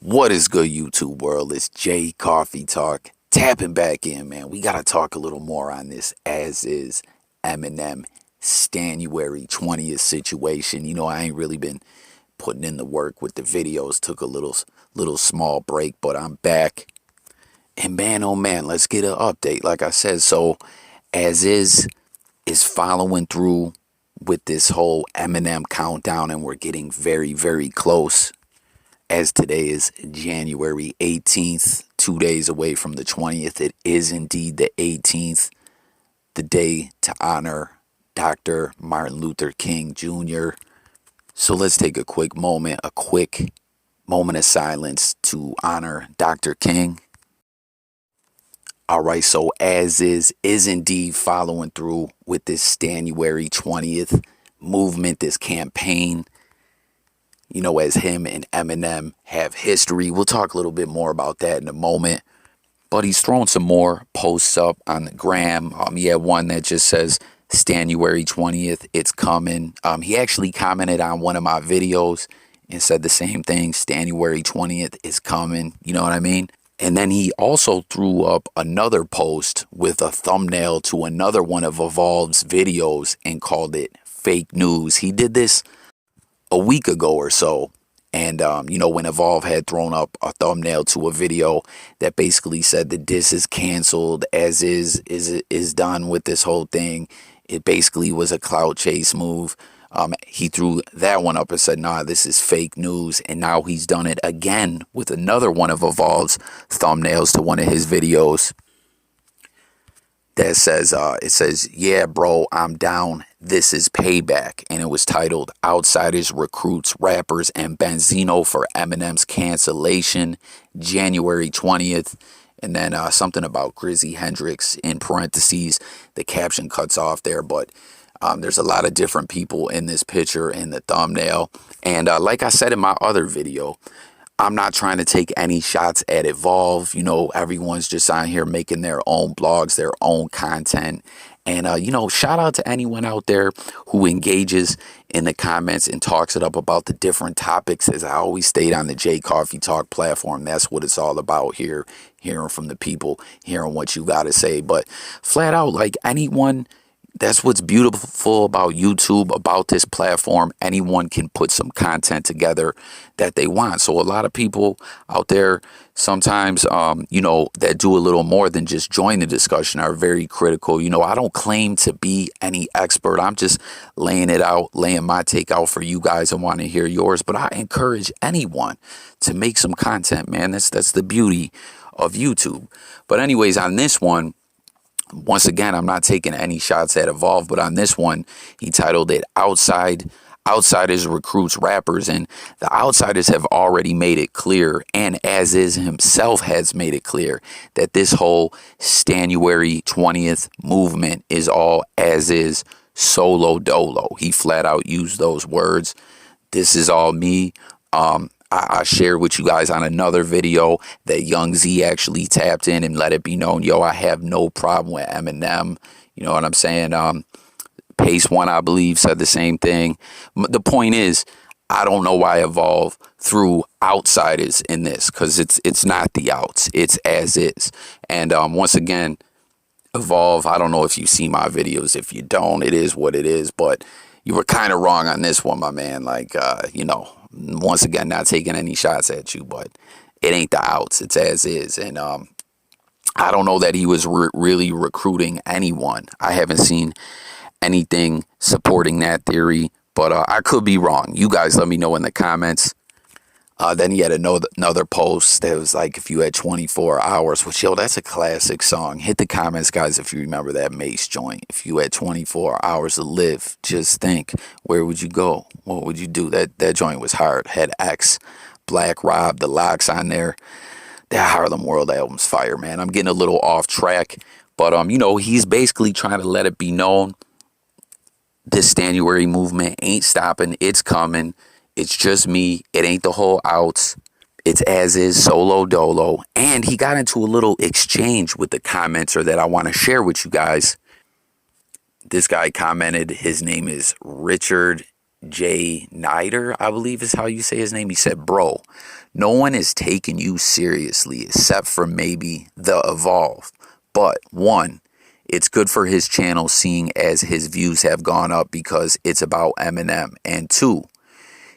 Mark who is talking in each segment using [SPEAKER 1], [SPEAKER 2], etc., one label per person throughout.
[SPEAKER 1] What is good, YouTube world? It's J Coffee Talk. Tapping back in, man. We got to talk a little more on this Azizz Eminem Stanuary 20th situation. You know, I ain't really been putting in the work with the videos. Took a little small break, but I'm back. And man, oh man, let's get an update. Like I said, so Azizz is following through with this whole Eminem countdown, and we're getting very, very close. As today is January 18th, 2 days away from the 20th. It is indeed the 18th, the day to honor Dr. Martin Luther King Jr. So let's take a quick moment of silence to honor Dr. King. All right, so Azizz is indeed following through with this Stanuary 20th movement, this campaign. You know, as him and Eminem have history. We'll talk a little bit more about that in a moment. But he's thrown some more posts up on the gram. He had one that just says Stanuary 20th, it's coming. He actually commented on one of my videos and said the same thing. Stanuary 20th is coming. You know what I mean? And then he also threw up another post with a thumbnail to another one of Evolve's videos and called it fake news. He did this a week ago or so, and you know, when Evolve had thrown up a thumbnail to a video that basically said the diss is canceled, Azizz is done with this whole thing. It basically was a clout chase move. He threw that one up and said, nah, this is fake news. And now he's done it again with another one of Evolve's thumbnails to one of his videos that says, it says, yeah, bro, I'm down. This is payback. And it was titled Outsidaz Recruits Rappers and Benzino for Eminem's Cancellation, January 20th. And then something about Grizzy Hendrix in parentheses. The caption cuts off there, but there's a lot of different people in this picture in the thumbnail. And like I said in my other video, I'm not trying to take any shots at Evolve. You know, everyone's just on here making their own blogs, their own content. And, you know, shout out to anyone out there who engages in the comments and talks it up about the different topics. As I always state on the J Coffee Talk platform, that's what it's all about here, hearing from the people, hearing what you got to say. But flat out, like anyone, that's what's beautiful about YouTube, about this platform. Anyone can put some content together that they want. So a lot of people out there sometimes, you know, that do a little more than just join the discussion are very critical. You know, I don't claim to be any expert. I'm just laying it out, laying my take out for you guys and want to hear yours. But I encourage anyone to make some content, man. That's the beauty of YouTube. But anyways, on this one, once again, I'm not taking any shots at Evolve, but on this one, he titled it Outsidaz Recruits Rappers. And the Outsidaz have already made it clear, and Azizz himself has made it clear, that this whole Stanuary 20th movement is all Azizz solo dolo. He flat out used those words. This is all me. I shared with you guys on another video that Young Z actually tapped in and let it be known, yo, I have no problem with Eminem. You know what I'm saying? Pacewon, I believe, said the same thing. The point is, I don't know why Evolve threw Outsidaz in this, because it's not the outs. It's Azizz. And once again, Evolve, I don't know if you see my videos. If you don't, it is what it is. But you were kind of wrong on this one, my man. Like, you know, once again, not taking any shots at you, but it ain't the outs. It's Azizz. And I don't know that he was really recruiting anyone. I haven't seen anything supporting that theory, but I could be wrong. You guys let me know in the comments. Then he had another post that was like, if you had 24 hours, which, yo, that's a classic song. Hit the comments, guys, if you remember that Mace joint. If you had 24 hours to live, just think, where would you go? What would you do? That joint was hard. Had X, Black Rob, the Locks on there. That Harlem World album's fire, man. I'm getting a little off track, but you know, he's basically trying to let it be known this Stanuary movement ain't stopping. It's coming. It's just me. It ain't the whole outs. It's Azizz solo dolo. And he got into a little exchange with the commenter that I want to share with you guys. This guy commented. His name is Richard Jay Nider, I believe is how you say his name. He said, bro, no one is taking you seriously except for maybe the Evolve. But one, it's good for his channel seeing as his views have gone up because it's about Eminem. And two,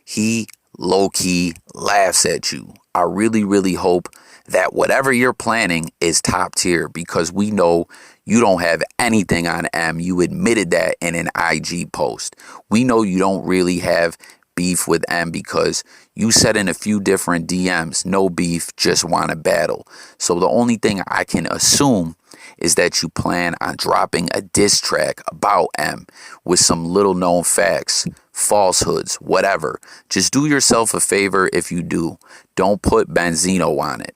[SPEAKER 1] he low-key laughs at you. I really, really hope that whatever you're planning is top tier because we know you don't have anything on M. You admitted that in an IG post. We know you don't really have beef with M because you said in a few different DMs, no beef, just want to battle. So the only thing I can assume is that you plan on dropping a diss track about M with some little known facts, falsehoods, whatever. Just do yourself a favor if you do. Don't put Benzino on it.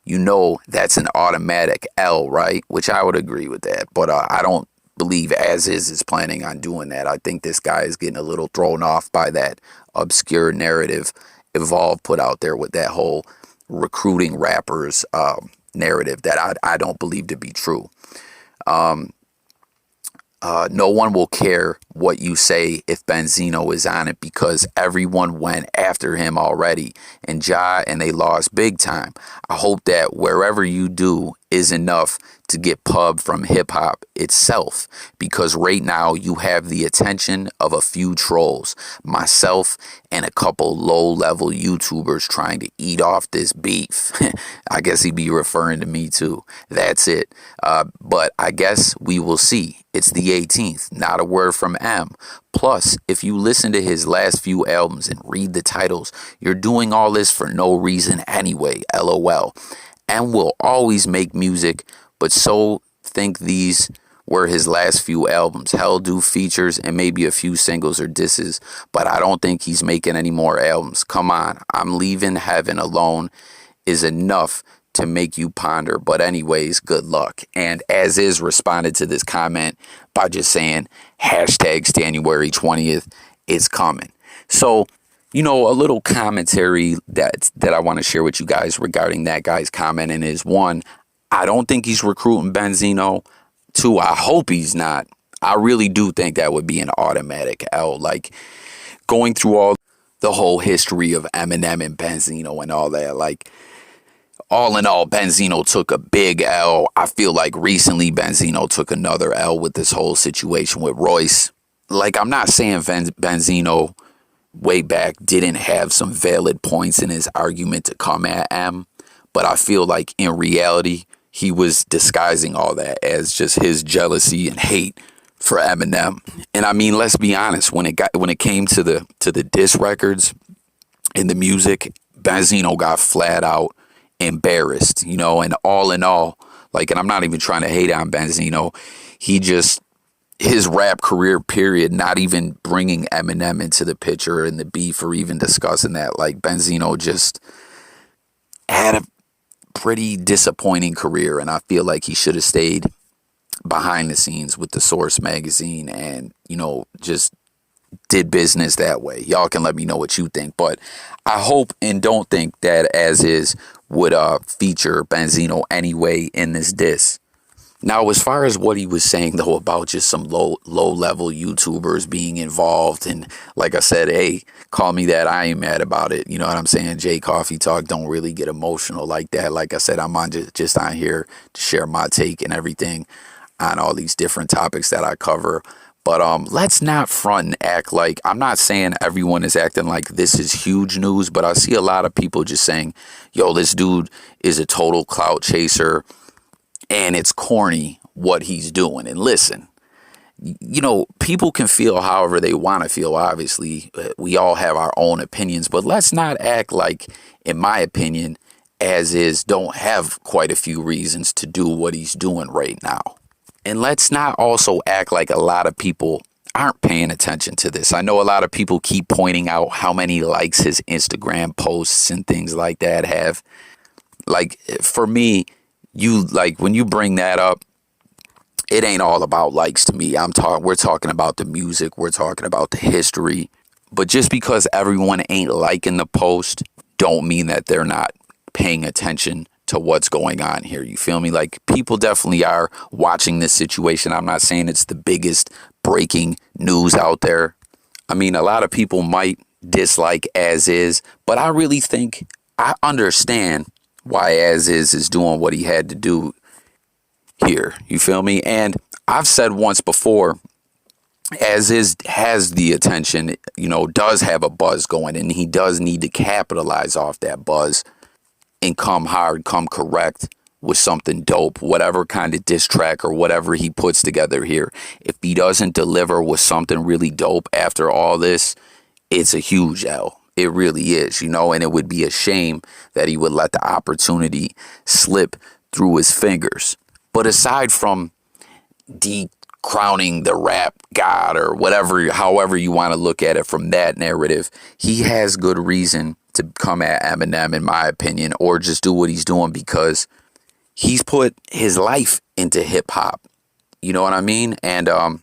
[SPEAKER 1] You know that's an automatic L, right? Which I would agree with that. But I don't believe Azizz is planning on doing that. I think this guy is getting a little thrown off by that obscure narrative Evolve put out there with that whole recruiting rappers narrative that I don't believe to be true. No one will care what you say if Benzino is on it because everyone went after him already and they lost big time. I hope that wherever you do is enough to get pub from hip hop itself because right now you have the attention of a few trolls, myself and a couple low level YouTubers trying to eat off this beef. I guess he'd be referring to me too. That's it. But I guess we will see. It's the 18th, not a word from M. Plus, if you listen to his last few albums and read the titles, you're doing all this for no reason anyway, LOL. M will always make music, but so think these were his last few albums. Hell do features and maybe a few singles or disses, but I don't think he's making any more albums. Come on, I'm leaving heaven alone is enough to make you ponder. But anyways, good luck. And Azizz responded to this comment by just saying hashtag Stanuary 20th is coming. So, you know, a little commentary that I want to share with you guys regarding that guy's comment and is one, I don't think he's recruiting Benzino. Two, I hope he's not. I really do think that would be an automatic L. Like going through all the whole history of Eminem and Benzino and all that, like all in all, Benzino took a big L. I feel like recently Benzino took another L with this whole situation with Royce. Like, I'm not saying Benzino way back didn't have some valid points in his argument to come at M, but I feel like in reality, he was disguising all that as just his jealousy and hate for Eminem. And I mean, let's be honest, when it came to the diss records and the music, Benzino got flat out embarrassed, you know, and all in all, like, and I'm not even trying to hate on Benzino, his rap career period, not even bringing Eminem into the picture and the beef or even discussing that, like, Benzino just had a pretty disappointing career, and I feel like he should have stayed behind the scenes with the Source magazine and, you know, just did business that way. Y'all can let me know what you think, but I hope and don't think that Azizz would feature Benzino anyway in this diss. Now, as far as what he was saying, though, about just some low-level YouTubers being involved, and like I said, hey, call me that, I ain't mad about it. You know what I'm saying? Jay Coffee Talk don't really get emotional like that. Like I said, I'm just on here to share my take and everything on all these different topics that I cover. But let's not front and act like, I'm not saying everyone is acting like this is huge news, but I see a lot of people just saying, yo, this dude is a total clout chaser and it's corny what he's doing. And listen, you know, people can feel however they want to feel. Obviously, we all have our own opinions, but let's not act like, in my opinion, Azizz don't have quite a few reasons to do what he's doing right now. And let's not also act like a lot of people aren't paying attention to this. I know a lot of people keep pointing out how many likes his Instagram posts and things like that have. Like, for me, when you bring that up, it ain't all about likes to me. We're talking about the music, we're talking about the history. But just because everyone ain't liking the post, don't mean that they're not paying attention to what's going on here. You feel me? Like, people definitely are watching this situation. I'm not saying it's the biggest breaking news out there. I mean, a lot of people might dislike Azizz, but I really think I understand why Azizz is doing what he had to do here. You feel me? And I've said once before, Azizz has the attention, does have a buzz going, and he does need to capitalize off that buzz and come hard, come correct with something dope, whatever kind of diss track or whatever he puts together here. If he doesn't deliver with something really dope after all this, it's a huge L. It really is, and it would be a shame that he would let the opportunity slip through his fingers. But aside from crowning the rap god or whatever, however you want to look at it from that narrative, he has good reason to come at Eminem, in my opinion, or just do what he's doing because he's put his life into hip hop. You know what I mean? And a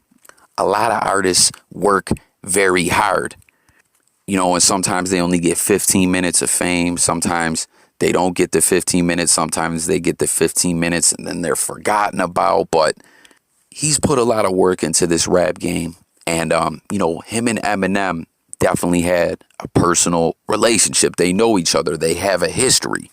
[SPEAKER 1] lot of artists work very hard, and sometimes they only get 15 minutes of fame. Sometimes they don't get the 15 minutes. Sometimes they get the 15 minutes and then they're forgotten about. But he's put a lot of work into this rap game. And, him and Eminem definitely had a personal relationship. They know each other. They have a history.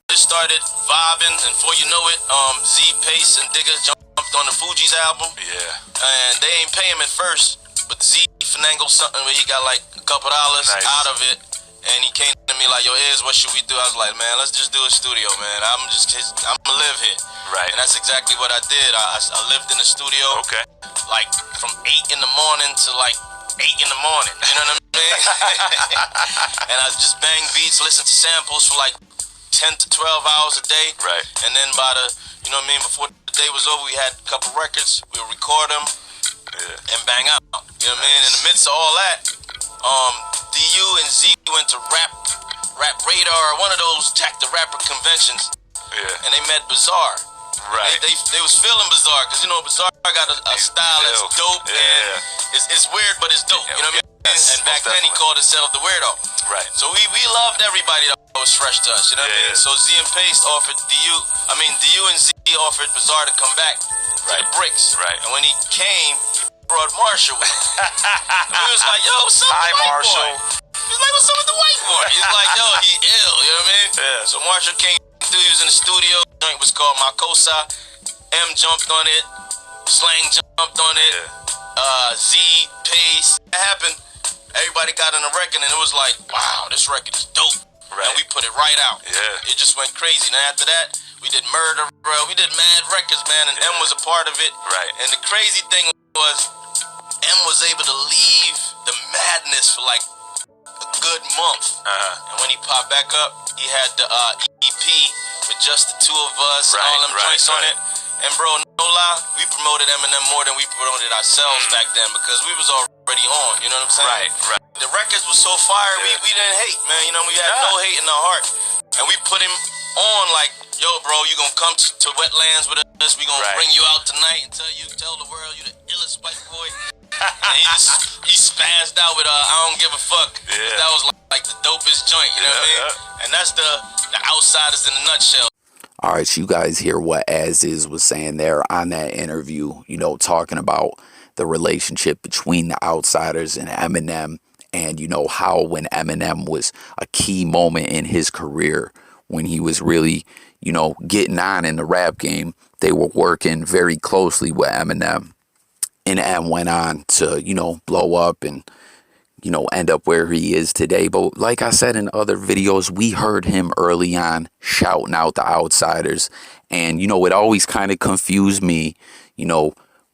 [SPEAKER 2] Started vibing, and before you know it, Z, Pace, and Digga jumped on the Fugees album. Yeah. And they ain't pay him at first, but Z finagled something where he got like a couple dollars out of it, and he came to me like, "Yo, Iz, what should we do?" I was like, "Man, let's just do a studio, man. I'm gonna live here." Right. And that's exactly what I did. I lived in the studio. Okay. Like from 8 in the morning to like 8 in the morning. You know what I mean? And I just bang beats, listen to samples for like 10 to 12 hours a day. Right. And then by the, before the day was over, we had a couple records. We would record them and bang out. You know what I mean? In the midst of all that, DU and Z went to Rap Radar, one of those Jack the Rapper conventions. Yeah. And they met Bizarre. Right. They was feeling Bizarre because, Bizarre got a style that's dope and it's weird, but it's dope. You know what I mean? And back then he called himself the Weirdo. Right. So we loved everybody that was fresh to us, you know what I mean? So Z and Pace offered DU and Z offered Bizarre to come back to the Bricks. Right. And when he came, he brought Marshall with him. And we was like, "Yo, what's up with the white boy?" He was like, "What's up with the white boy?" He's like, "Yo, he ill," you know what I mean? Yeah. So Marshall came through, he was in the studio. The joint was called Makosa. M jumped on it. Slang jumped on it. Z, Pace. That happened. Everybody got on the record, and it was like, wow, this record is dope. Right. And we put it right out. Yeah. It just went crazy. And after that, we did Murder, bro. We did mad records, man, and M was a part of it. Right. And the crazy thing was, M was able to leave the madness for like a good month. And when he popped back up, he had the EP with just the two of us and all them joints on it. And bro, no lie, we promoted Eminem more than we promoted ourselves back then because we was already on, you know what I'm saying? Right. The records were so fire, we didn't hate, man. We had no hate in our heart. And we put him on like, "Yo, bro, you gonna come to Wetlands with us. We gonna bring you out tonight and tell the world you the illest white boy." And he spazzed out with I don't give a fuck. Yeah. That was like the dopest joint, you know what I mean? And that's the Outsidaz in a nutshell.
[SPEAKER 1] All right, so you guys hear what Azizz was saying there on that interview, talking about the relationship between the Outsidaz and Eminem, and, how when Eminem was a key moment in his career, when he was really, getting on in the rap game, they were working very closely with Eminem. And M went on to, blow up and, end up where he is today. But like I said in other videos, we heard him early on shouting out the Outsidaz. And, it always kind of confused me,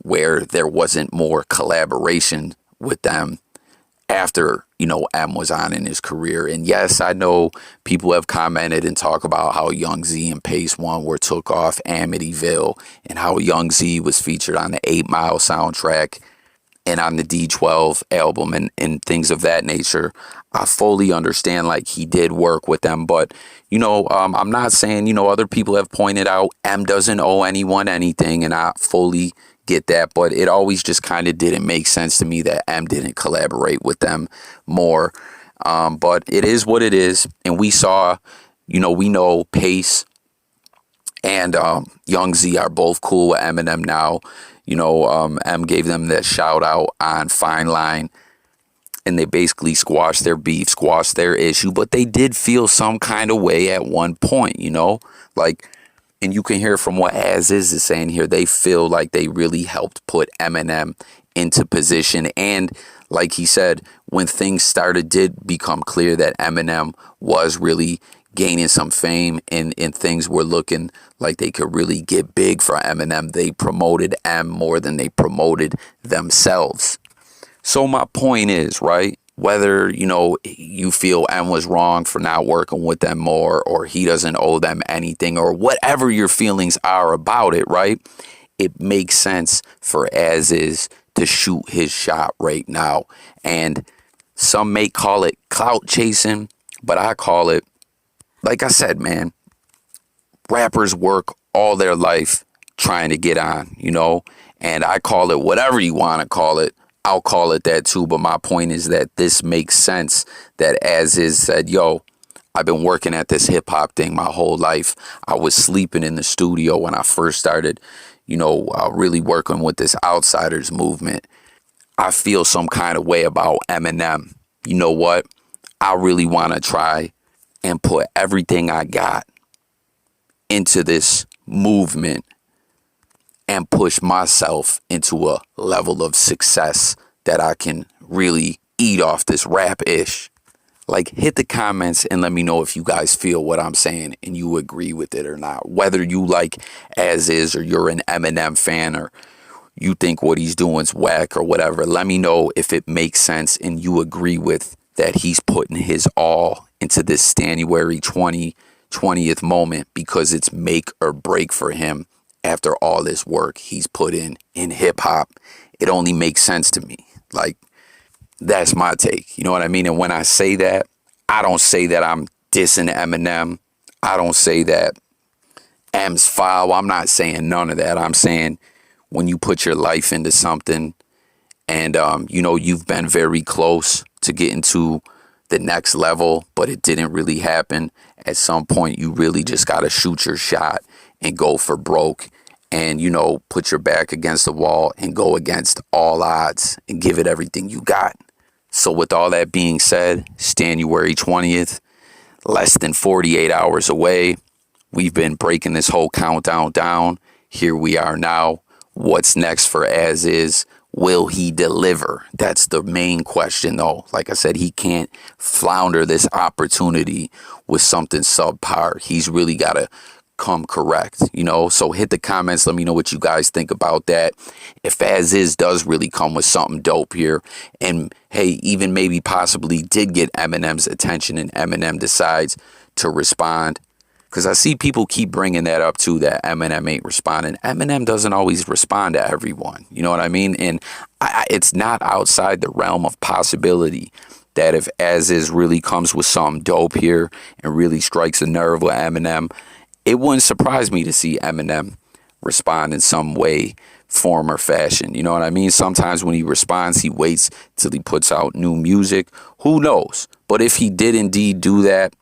[SPEAKER 1] where there wasn't more collaboration with them after, M was on in his career. And yes, I know people have commented and talk about how Young Z and Pacewon were took off Amityville and how Young Z was featured on the 8 Mile soundtrack and on the D12 album and things of that nature. I fully understand, like, he did work with them, but, I'm not saying, other people have pointed out M doesn't owe anyone anything, and I fully get that, but it always just kind of didn't make sense to me that M didn't collaborate with them more. But it is what it is, and we saw, we know Pace and Young Z are both cool with Eminem now. M gave them that shout out on Fine Line. and they basically squashed their beef, squashed their issue, but they did feel some kind of way at one point, you know? Like, and you can hear from what Azizz is saying here, they feel like they really helped put Eminem into position. And like he said, when things did become clear that Eminem was really gaining some fame and things were looking like they could really get big for Eminem, they promoted M more than they promoted themselves. So my point is, right, whether, you know, you feel M was wrong for not working with them more, or he doesn't owe them anything, or whatever your feelings are about it, right, it makes sense for Azizz to shoot his shot right now. And some may call it clout chasing, but I call it, like I said, man, rappers work all their life trying to get on, you know, and I call it whatever you want to call it. I'll call it that too. But my point is that this makes sense that Azizz said, yo, I've been working at this hip hop thing my whole life. I was sleeping in the studio when I first started, you know, really working with this Outsidaz movement. I feel some kind of way about Eminem. You know what? I really want to try and put everything I got into this movement and push myself into a level of success that I can really eat off this rap-ish. Like, hit the comments and let me know if you guys feel what I'm saying and you agree with it or not. Whether you like Azizz or you're an Eminem fan or you think what he's doing is whack or whatever. Let me know if it makes sense and you agree with that he's putting his all into this Stanuary 20th moment, because it's make or break for him after all this work he's put in hip hop. It only makes sense to me. Like, that's my take. You know what I mean? And when I say that, I don't say that I'm dissing Eminem. I don't say that M's foul. I'm not saying none of that. I'm saying when you put your life into something and, you know, you've been very close to getting to the next level, but it didn't really happen. At some point, you really just got to shoot your shot and go for broke and, you know, put your back against the wall and go against all odds and give it everything you got. So with all that being said, Stanuary 20th, less than 48 hours away. We've been breaking this whole countdown down. Here we are now. What's next for Azizz? Will he deliver? That's the main question, though. Like I said, he can't flounder this opportunity with something subpar. He's really got to come correct, you know? So hit the comments. Let me know what you guys think about that. If Azizz does really come with something dope here, and hey, even maybe possibly did get Eminem's attention and Eminem decides to respond, because I see people keep bringing that up too, that Eminem ain't responding. Eminem doesn't always respond to everyone. You know what I mean? And it's not outside the realm of possibility that if Azizz really comes with something dope here and really strikes a nerve with Eminem, it wouldn't surprise me to see Eminem respond in some way, form, or fashion. You know what I mean? Sometimes when he responds, he waits till he puts out new music. Who knows? But if he did indeed do that,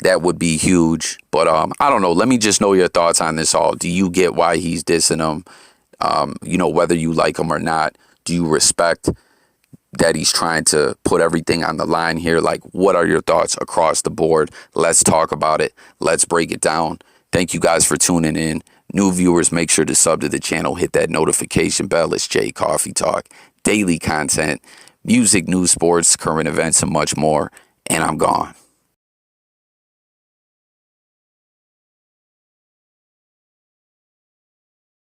[SPEAKER 1] that would be huge. But I don't know. Let me just know your thoughts on this all. Do you get why he's dissing him? You know, whether you like him or not, do you respect that he's trying to put everything on the line here? Like, what are your thoughts across the board? Let's talk about it. Let's break it down. Thank you guys for tuning in. New viewers, make sure to sub to the channel. Hit that notification bell. It's Jay Coffee Talk. Daily content, music, news, sports, current events, and much more. And I'm gone.